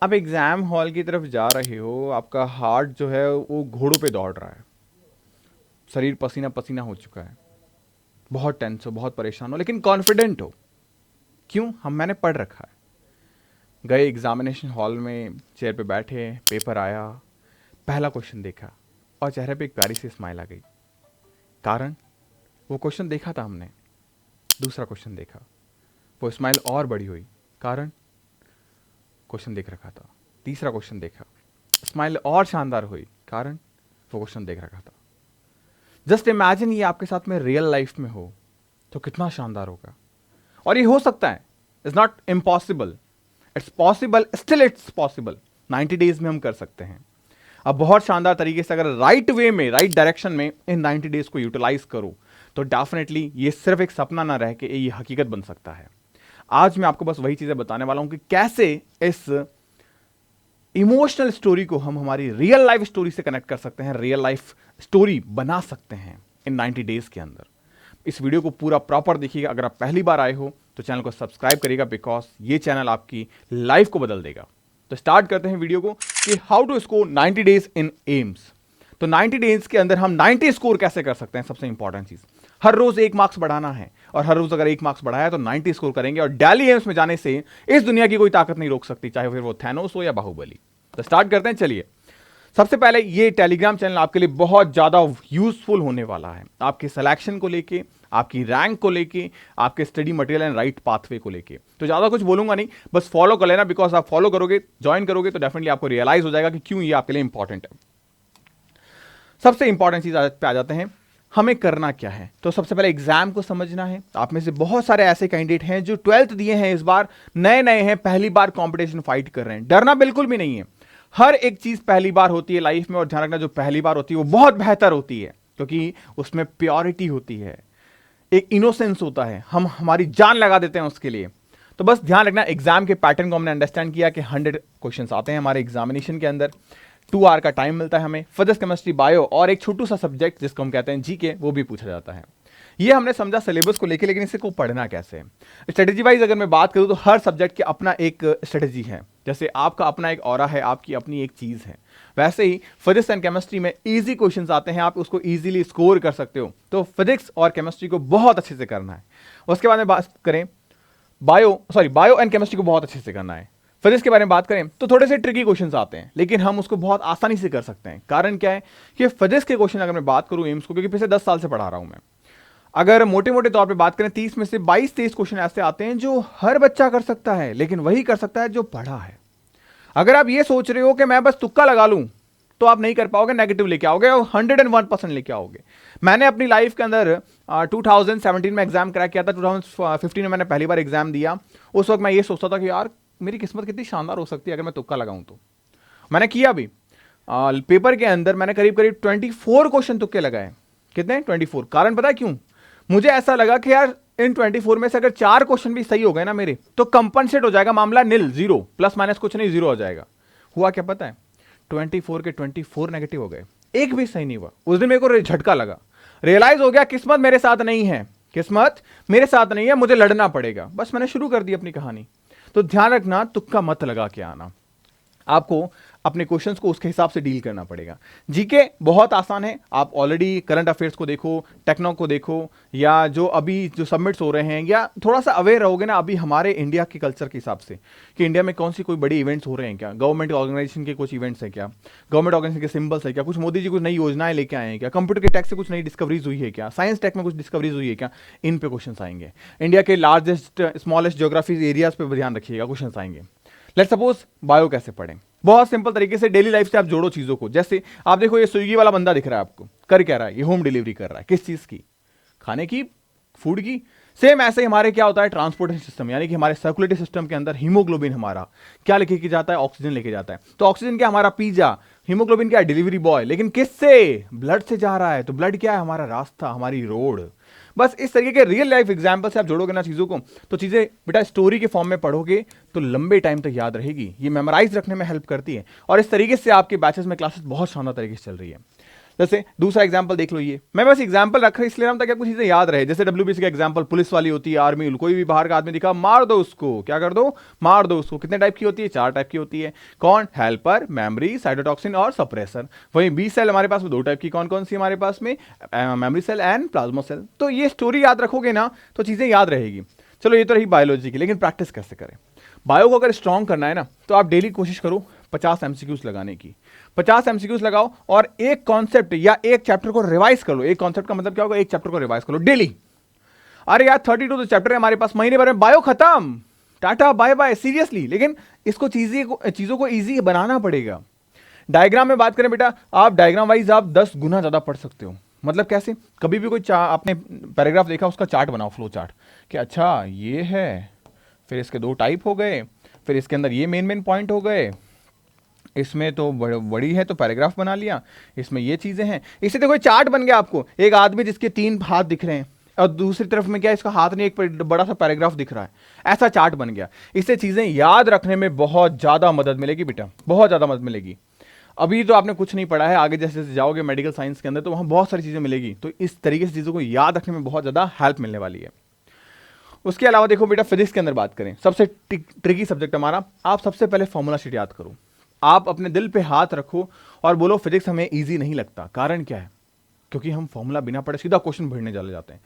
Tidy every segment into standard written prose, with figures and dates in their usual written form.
आप exam hall की तरफ जा रहे हो, आपका हार्ट जो है वो घोड़ों पे दौड़ रहा है, शरीर पसीना पसीना हो चुका है, बहुत टेंस हो, बहुत परेशान हो, लेकिन कॉन्फिडेंट हो। क्यों? मैंने पढ़ रखा है। गए एग्जामिनेशन हॉल में, चेयर पे बैठे, पेपर आया, पहला क्वेश्चन देखा और चेहरे पे एक प्यारी सी स्माइल आ गई। कारण, वो क्वेश्चन देखा था हमने। दूसरा क्वेश्चन देखा, वो स्माइल और बड़ी हुई। कारण, क्वेश्चन देख रखा था। तीसरा क्वेश्चन देखा, स्माइल और शानदार हुई। कारण, वो क्वेश्चन देख रखा था। जस्ट इमेजिन ये आपके साथ में रियल लाइफ में हो तो कितना शानदार होगा। और ये हो सकता है, it's not impossible, it's possible, still it's possible. 90 days में हम कर सकते हैं। अब बहुत शानदार तरीके से अगर राइट वे में, राइट डायरेक्शन में इन 90 डेज को यूटिलाइज करो तो डेफिनेटली ये सिर्फ एक सपना ना रह के ये हकीकत बन सकता है। आज मैं आपको बस वही चीजें बताने वाला हूं कि कैसे इस इमोशनल स्टोरी को हम हमारी रियल लाइफ स्टोरी से कनेक्ट कर सकते हैं, रियल लाइफ स्टोरी बना सकते हैं इन 90 डेज के अंदर। इस वीडियो को पूरा प्रॉपर देखिएगा। अगर आप पहली बार आए हो तो चैनल को सब्सक्राइब करिएगा, बिकॉज ये चैनल आपकी लाइफ को बदल देगा। तो स्टार्ट करते हैं वीडियो को कि how to score 90 days in AIIMS. तो 90 डेज के अंदर हम 90 स्कोर कैसे कर सकते हैं। सबसे इंपॉर्टेंट चीज, हर रोज 1 मार्क्स बढ़ाना है, और हर रोज अगर 1 मार्क्स बढ़ाया तो 90 स्कोर करेंगे। और दिल्ली एम्स में जाने से इस दुनिया की कोई ताकत नहीं रोक सकती, चाहे फिर वो थैनोस हो या बाहुबली। तो स्टार्ट करते हैं, चलिए। सबसे पहले ये टेलीग्राम चैनल आपके लिए बहुत ज्यादा यूजफुल होने वाला है, आपके सिलेक्शन को लेके, आपकी रैंक को लेके, आपके study material and right pathway को लेके। तो ज्यादा कुछ बोलूंगा नहीं, बस फॉलो कर लेना, बिकॉज आप फॉलो करोगे, ज्वाइन करोगे तो डेफिनेटली आपको रियलाइज हो जाएगा कि क्यों ये आपके लिए इंपॉर्टेंट है। सबसे इंपॉर्टेंट चीज पे आ जाते हैं, हमें करना क्या है। तो सबसे पहले एग्जाम को समझना है। आप में से बहुत सारे ऐसे कैंडिडेट हैं जो 12th दिए हैं, इस बार नए नए हैं, पहली बार कंपटीशन फाइट कर रहे हैं। डरना बिल्कुल भी नहीं है। हर एक चीज पहली बार होती है लाइफ में, और ध्यान रखना जो पहली बार होती है वो बहुत बेहतर होती है, क्योंकि उसमें प्योरिटी होती है, एक इनोसेंस होता है, हम हमारी जान लगा देते हैं उसके लिए। तो बस ध्यान रखना, एग्जाम के पैटर्न को हमने अंडरस्टैंड किया कि 100 क्वेश्चंस आते हैं हमारे एग्जामिनेशन के अंदर। 2 आवर का टाइम मिलता है हमें, फिजिक्स, केमिस्ट्री, बायो और एक छोटू सा सब्जेक्ट जिसको हम कहते हैं जीके, वो भी पूछा जाता है। ये हमने समझा सिलेबस को लेके, लेकिन इसे को पढ़ना कैसे है। स्ट्रेटेजी वाइज अगर मैं बात करूं तो हर सब्जेक्ट के अपना एक स्ट्रेटेजी है। जैसे आपका अपना एक ऑरा है, आपकी अपनी एक चीज है, वैसे ही फिजिक्स एंड केमिस्ट्री में इजी क्वेश्चंस आते हैं, आप उसको इजीली स्कोर कर सकते हो। तो फिजिक्स और केमिस्ट्री को बहुत अच्छे से करना है। उसके बाद में बात करें बायो एंड केमिस्ट्री को बहुत अच्छे से करना है। फिजिक्स के बारे में बात करें तो थोड़े से ट्रिकी क्वेश्चंस आते हैं, लेकिन हम उसको बहुत आसानी से कर सकते हैं। कारण क्या है कि फिजिक्स के क्वेश्चन अगर मैं बात करूं एम्स को, क्योंकि पिछले 10 साल से पढ़ा रहा हूं मैं, अगर मोटे मोटे तौर पे बात करें 30 में से 22-23 क्वेश्चन ऐसे आते हैं जो हर बच्चा कर सकता है, लेकिन वही कर सकता है जो पढ़ा है। अगर आप ये सोच रहे हो कि मैं बस तुक्का लगा लूं, तो आप नहीं कर पाओगे, नेगेटिव लेके आओगे और 101% लेके आओगे। मैंने अपनी लाइफ के अंदर 2017 में एग्जाम क्रैक किया था। 2015 में मैंने पहली बार एग्जाम दिया। उस वक्त मैं ये सोचता था कि यार मेरी किस्मत कितनी शानदार हो सकती है अगर मैं तुक्का लगाऊं तो। मैंने किया भी। पेपर के अंदर मैंने करीब करीब 24 क्वेश्चन तुक्के लगाए। कितने? 24। कारण पता है क्यों? मुझे ऐसा लगा कि यार इन 24 में से अगर 4 क्वेश्चन भी सही हो गए ना मेरे, तो कंपनसेट हो जाएगा मामला, निल, जीरो, प्लस माइनस कुछ नहीं, जीरो हो जाएगा। हुआ क्या पता है? 24 के 24 नेगेटिव हो गए, एक भी सही नहीं हुआ। उस दिन मेरे को झटका लगा, रियलाइज हो गया किस्मत मेरे साथ नहीं है, किस्मत मेरे साथ नहीं है, मुझे लड़ना पड़ेगा। बस मैंने शुरू कर दी अपनी कहानी। तो ध्यान रखना, तुक्का मत लगा के आना, आपको अपने क्वेश्चंस को उसके हिसाब से डील करना पड़ेगा। जीके बहुत आसान है, आप ऑलरेडी करंट अफेयर्स को देखो, टेक्नो को देखो, या जो अभी जो सबमिट्स हो रहे हैं, या थोड़ा सा अवेयर रहोगे ना अभी हमारे इंडिया के कल्चर के हिसाब से कि इंडिया में कौन सी कोई बड़ी इवेंट्स हो रहे हैं क्या, गवर्नमेंट ऑर्गेनाइजेशन के कुछ इवेंट्स है क्या, गवर्नमेंट ऑर्गेनाइजेशन के सिंबल्स है क्या, कुछ मोदी जी कुछ नई योजनाएं लेके आए हैं क्या, कंप्यूटर के टेक से कुछ नई डिस्कवरीज हुई है क्या, साइंस टेक में कुछ डिस्कवरीज हुई है क्या, इन पे क्वेश्चन आएंगे। इंडिया के लार्जेस्ट स्मॉलेस्ट ज्योग्राफी एरियाज पे ध्यान रखिएगा, क्वेश्चन आएंगे। लेट्स सपोज बायो कैसे पढ़ें, बहुत सिंपल तरीके से डेली लाइफ से आप जोड़ो चीजों को। जैसे आप देखो, ये स्विगी वाला बंदा दिख रहा है आपको, कर क्या रहा है? ये होम डिलीवरी कर रहा है। किस चीज की? खाने की, फूड की। सेम ऐसे ही हमारे क्या होता है, ट्रांसपोर्टेशन सिस्टम, यानी कि हमारे सर्कुलेटरी सिस्टम के अंदर हीमोग्लोबिन हमारा क्या लेके के जाता है? ऑक्सीजन लेके जाता है। तो ऑक्सीजन क्या? हमारा पिज्जा। हीमोग्लोबिन क्या है? Delivery boy. लेकिन किससे? ब्लड से जा रहा है। तो ब्लड क्या है? हमारा रास्ता, हमारी रोड। बस इस तरीके के रियल लाइफ एग्जाम्पल से आप जोड़ोगे ना चीजों को, तो चीजें बेटा स्टोरी के फॉर्म में पढ़ोगे तो लंबे टाइम तक याद रहेगी। ये मेमोराइज रखने में हेल्प करती है, और इस तरीके से आपके बैचेस में क्लासेस बहुत शानदार तरीके से चल रही है। जैसे दूसरा एग्जांपल देख लो, ये मैं बस एग्जांपल रख रहा हूं इसलिए हम ताकि कुछ चीजें याद रहे। जैसे डब्ल्यूबीसी का एग्जांपल पुलिस वाली होती है, आर्मी, कोई भी बाहर का आदमी दिखा मार दो उसको, क्या कर दो, मार दो उसको। कितने टाइप की होती है, 4 टाइप की होती है। कौन, हेल्पर, मेमोरी, साइटोटॉक्सिन और सप्रेसर। वहीं बी सेल हमारे पास में 2 टाइप की, कौन कौन सी हमारे पास में, memory cell and plasma cell. तो ये स्टोरी याद रखोगे ना तो चीजें याद रहेगी। चलो ये तो रही बायोलॉजी की, लेकिन प्रैक्टिस कैसे करें। बायो को अगर स्ट्रॉन्ग करना है ना तो आप डेली कोशिश करो 50 एमसीक्यूज लगाने की। 50 एमसीक्यूज लगाओ और एक कॉन्सेप्ट या एक चैप्टर को रिवाइज कर लो। एक कॉन्सेप्ट का मतलब क्या होगा, एक चैप्टर को रिवाइज कर लो डेली। अरे यार 32 तो चैप्टर है हमारे पास, महीने भर में बायो खत्म, टाटा बाय बाय, सीरियसली। लेकिन इसको चीजों को ईजी बनाना पड़ेगा। डायग्राम में बात करें बेटा, आप डायग्राम वाइज आप 10 गुना ज्यादा पढ़ सकते हो। मतलब कैसे, कभी भी कोई आपने पैराग्राफ देखा, उसका चार्ट बनाओ, फ्लो चार्ट, कि अच्छा ये है, फिर इसके 2 टाइप हो गए, फिर इसके अंदर ये मेन पॉइंट हो गए, इसमें तो बड़ी है तो पैराग्राफ बना लिया, इसमें ये चीजें हैं। इससे देखो चार्ट बन गया आपको। एक आदमी जिसके 3 हाथ दिख रहे हैं और दूसरी तरफ में क्या, इसका हाथ नहीं, एक बड़ा सा पैराग्राफ दिख रहा है, ऐसा चार्ट बन गया। इससे चीजें याद रखने में बहुत ज्यादा मदद मिलेगी बेटा, बहुत ज्यादा मदद मिलेगी। अभी तो आपने कुछ नहीं पढ़ा है, आगे जैसे जैसे जाओगे मेडिकल साइंस के अंदर तो वहां बहुत सारी चीजें मिलेगी। तो इस तरीके से चीजों को याद रखने में बहुत ज्यादा हेल्प मिलने वाली है। उसके अलावा देखो बेटा, फिजिक्स के अंदर बात करें, सबसे ट्रिकी सब्जेक्ट हमारा, आप सबसे पहले फॉर्मूला शीट याद करो। आप अपने दिल पे हाथ रखो और बोलो फिजिक्स हमें इजी नहीं लगता। कारण क्या है, क्योंकि हम फॉर्मूला बिना पढ़े सीधा क्वेश्चन भरने चले जाते हैं।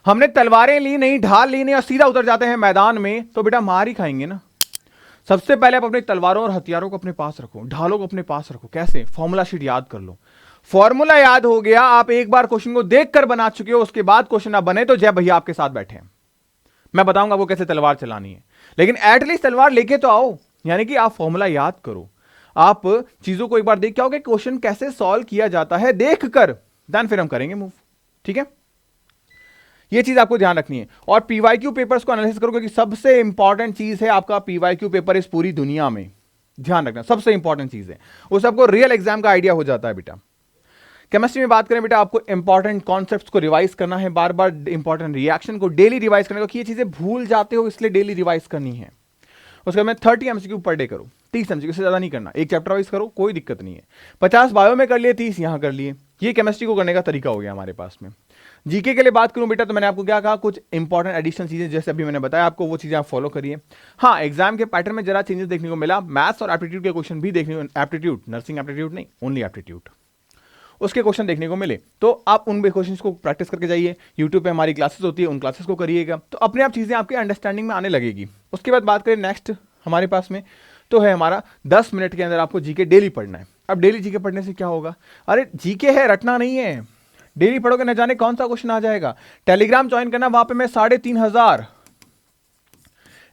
हमने तलवारें ली नहीं, ढाल ली नहीं और सीधा उतर जाते हैं मैदान में, तो बेटा मार ही खाएंगे ना। सबसे पहले आप अपनी तलवारों और हथियारों को अपने पास रखो, ढालों को अपने पास रखो। कैसे, फॉर्मूला शीट याद कर लो। फॉर्मूला याद हो गया, आप एक बार क्वेश्चन को देखकर बना चुके हो, उसके बाद क्वेश्चन ना बने तो जय भैया आपके साथ बैठे हैं, मैं बताऊंगा वो कैसे तलवार चलानी है। लेकिन एटलीस्ट तलवार लेके तो आओ, यानी कि आप फॉर्मूला याद करो। आप चीजों को एक बार देख के आओगे क्वेश्चन कैसे सॉल्व किया जाता है, देख कर देन फिर हम करेंगे मूव। ठीक है, ये चीज आपको ध्यान रखनी है। और पीवाईक्यू पेपर्स को एनालिसिस करो, क्योंकि सबसे इंपॉर्टेंट चीज है आपका पीवाईक्यू पेपर इस पूरी दुनिया में। ध्यान रखना, सबसे इंपॉर्टेंट चीज है, उससे आपको रियल एग्जाम का आइडिया हो जाता है बेटा। केमिस्ट्री में बात करें बेटा, आपको इंपॉर्टेंट कॉन्सेप्ट्स को रिवाइज करना है, बार बार इंपॉर्टेंट रिएक्शन को डेली रिवाइज करने को, ये चीजें भूल जाते हो इसलिए डेली रिवाइज करनी है। उसके बाद 30 एमसीक्यू पर डे करो, 30 एमसीक्यू से ज्यादा नहीं करना, एक चैप्टर वाइज करो, कोई दिक्कत नहीं है। 50 बायो में कर लिए, 30 यहां कर लिए। ये केमिस्ट्री को करने का तरीका हो गया हमारे पास में। जीके के लिए बात करूं बेटा, तो मैंने आपको क्या कहा, कुछ इंपॉर्टेंट एडिशनल चीजें जैसे अभी मैंने बताया आपको, वो चीजें आप फॉलो करिए। हाँ, एग्जाम के पैटर्न में जरा चेंजेस देखने को मिला, मैथ्स और एप्टीट्यूड के क्वेश्चन भी देखने को, एप्टीट्यूड नर्सिंग एप्टीट्यूड नहीं, ओनली एप्टीट्यूड, उसके क्वेश्चन देखने को मिले। तो आप उन क्वेश्चंस को प्रैक्टिस करके जाइए। यूट्यूब पे हमारी क्लासेस होती है, उन क्लासेस को करिएगा, तो अपने आप चीजें आपके अंडरस्टैंडिंग में आने लगेगी। उसके बाद बात करें नेक्स्ट हमारे पास में, तो है हमारा 10 मिनट के अंदर आपको जीके डेली पढ़ना है। अब डेली जीके पढ़ने से क्या होगा, अरे जीके है, रटना नहीं है, डेली पढ़ोगे न जाने कौन सा क्वेश्चन आ जाएगा। टेलीग्राम ज्वाइन करना, वहां पे मैं 3500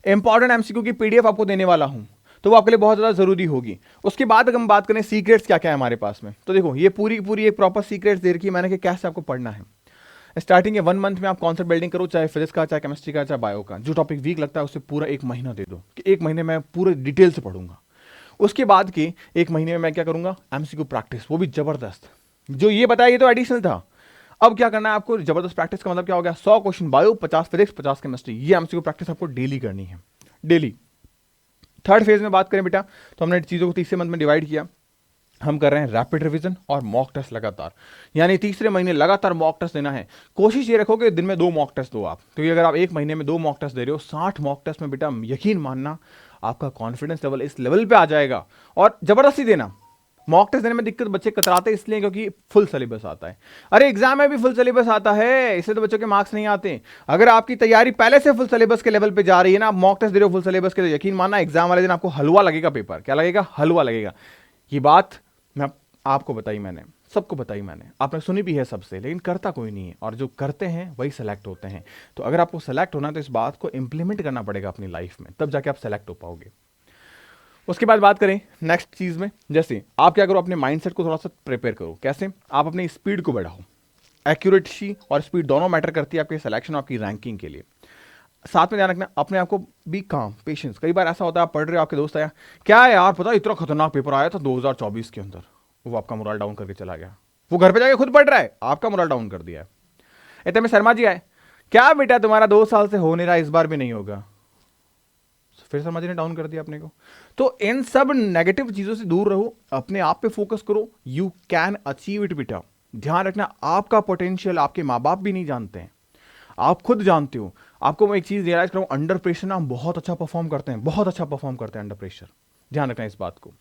इंपॉर्टेंट एमसीक्यू की पीडीएफ आपको देने वाला हूं, तो वो आपके लिए बहुत ज्यादा जरूरी होगी। उसके बाद अगर हम बात करें सीक्रेट्स क्या क्या है हमारे पास में, तो देखो ये पूरी एक प्रॉपर सीक्रेट्स दे रखी है मैंने कि कैसे आपको पढ़ना है। स्टार्टिंग के 1 मंथ में आप कॉन्सेप्ट बिल्डिंग करो, चाहे फिजिक्स का, चाहे केमिस्ट्री का, चाहे बायो का। जो टॉपिक वीक लगता है उससे पूरा 1 महीना दे दो कि 1 महीने में पूरे डिटेल से पढ़ूंगा। उसके बाद के 1 महीने में मैं क्या करूंगा, एमसीक्यू प्रैक्टिस, वो भी जबरदस्त। जो ये बताया ये तो एडिशनल था, अब क्या करना है आपको, जबरदस्त प्रैक्टिस का मतलब क्या हो गया, 100 क्वेश्चन बायो, 50 फिजिक्स, 50 केमिस्ट्री, ये एमसीक्यू प्रैक्टिस आपको डेली करनी है, डेली। थर्ड फेज में बात करें बेटा, तो हमने चीजों को तीसरे मंथ में डिवाइड किया। हम कर रहे हैं रैपिड रिवीजन और मॉक टेस्ट लगातार, यानी तीसरे महीने लगातार मॉक टेस्ट देना है। कोशिश ये रखो कि दिन में 2 मॉक टेस्ट दो आप, क्योंकि अगर आप 1 महीने में 2 मॉक टेस्ट दे रहे हो, 60 मॉक टेस्ट में बेटा यकीन मानना आपका कॉन्फिडेंस लेवल इस लेवल पे आ जाएगा। और जबरदस्ती देना, मॉक टेस्ट देने में दिक्कत बच्चे कतराते इसलिए क्योंकि फुल सिलेबस आता है। अरे एग्जाम में भी फुल सिलेबस आता है, इसलिए तो बच्चों के मार्क्स नहीं आते। अगर आपकी तैयारी पहले से फुल सिलेबस के लेवल पे जा रही है ना, मॉक टेस्ट दे रहे हो फुल सिलेबस के, तो यकीन मानना एग्जाम वाले दिन आपको हलवा लगेगा, पेपर क्या लगेगा, हलवा लगेगा। ये बात मैं आपको बताई, मैंने सबको बताई, मैंने आपने सुनी भी है सबसे, लेकिन करता कोई नहीं है, और जो करते हैं वही सेलेक्ट होते हैं। तो अगर आपको सेलेक्ट होना है तो इस बात को इंप्लीमेंट करना पड़ेगा अपनी लाइफ में, तब जाके आप सेलेक्ट हो पाओगे। उसके बाद बात करें नेक्स्ट चीज में, जैसे आप क्या करो, अपने माइंडसेट को थोड़ा सा प्रिपेयर करो। कैसे, आप अपनी स्पीड को बढ़ाओ। एक्यूरेसी और स्पीड दोनों मैटर करती है आपके सिलेक्शन और आपकी रैंकिंग के लिए। साथ में ध्यान रखना अपने आप को भी काम, पेशेंस। कई बार ऐसा होता है आप पढ़ रहे हो, आपके दोस्त आया, क्या है यार पता इतना खतरनाक पेपर आया था 2024 के अंदर, वो आपका मोरल डाउन करके चला गया। वो घर पे जाके खुद पढ़ रहा है, आपका मोरल डाउन कर दिया है। इतने में शर्मा जी आए, क्या बेटा तुम्हारा 2 साल से हो नहीं रहा, इस बार भी नहीं होगा, फिर शर्मा जी ने डाउन कर दिया अपने को। तो इन सब नेगेटिव चीजों से दूर रहो, अपने आप पे फोकस करो, यू कैन अचीव इट बेटा। ध्यान रखना, आपका पोटेंशियल आपके माँ बाप भी नहीं जानते हैं, आप खुद जानते हो। आपको मैं एक चीज रियलाइज करूँ, अंडर प्रेशर ना हम बहुत अच्छा परफॉर्म करते हैं, बहुत अच्छा परफॉर्म करते हैं अंडर प्रेशर। ध्यान रखना इस बात को।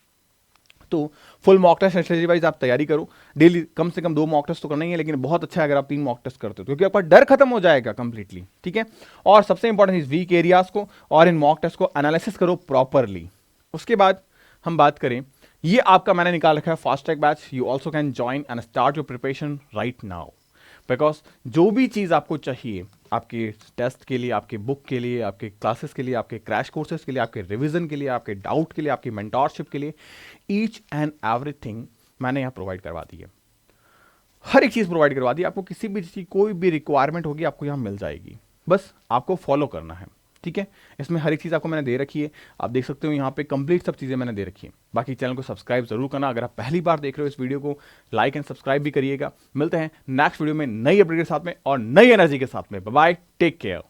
तो full mock test strategy wise आप तैयारी करो, डेली कम से कम 2 मॉक टेस्ट तो करना ही है, लेकिन बहुत अच्छा है अगर आप 3 मॉक टेस्ट करते हो, क्योंकि आपका डर खत्म हो जाएगा कंप्लीटली, ठीक है। और सबसे इंपॉर्टेंट इस वीक एरियाज को और इन मॉक टेस्ट को एनालिसिस करो प्रॉपरली। उसके बाद हम बात करें, ये आपका मैंने निकाल रखा है fast track batch, you also can join and start your preparation right now, because जो भी चीज़ आपको चाहिए आपके टेस्ट के लिए, आपके बुक के लिए, आपके क्लासेस के लिए, आपके क्रैश कोर्सेज के लिए, आपके रिवीजन के लिए, आपके डाउट के लिए, आपकी मेंटोरशिप के लिए, ईच एंड एवरीथिंग मैंने यहाँ प्रोवाइड करवा दी है। हर एक चीज़ प्रोवाइड करवा दी, आपको किसी भी चीज़ की कोई भी रिक्वायरमेंट होगी आपको यहाँ मिल जाएगी, बस आपको फॉलो करना है, ठीक है। इसमें हर एक चीज़ आपको मैंने दे रखी है, आप देख सकते हो यहाँ पे कंप्लीट सब चीज़ें मैंने दे रखी है। बाकी चैनल को सब्सक्राइब जरूर करना, अगर आप पहली बार देख रहे हो इस वीडियो को लाइक एंड सब्सक्राइब भी करिएगा। मिलते हैं नेक्स्ट वीडियो में नई अपडेट के साथ में और नई एनर्जी के साथ में। Bye bye, take care.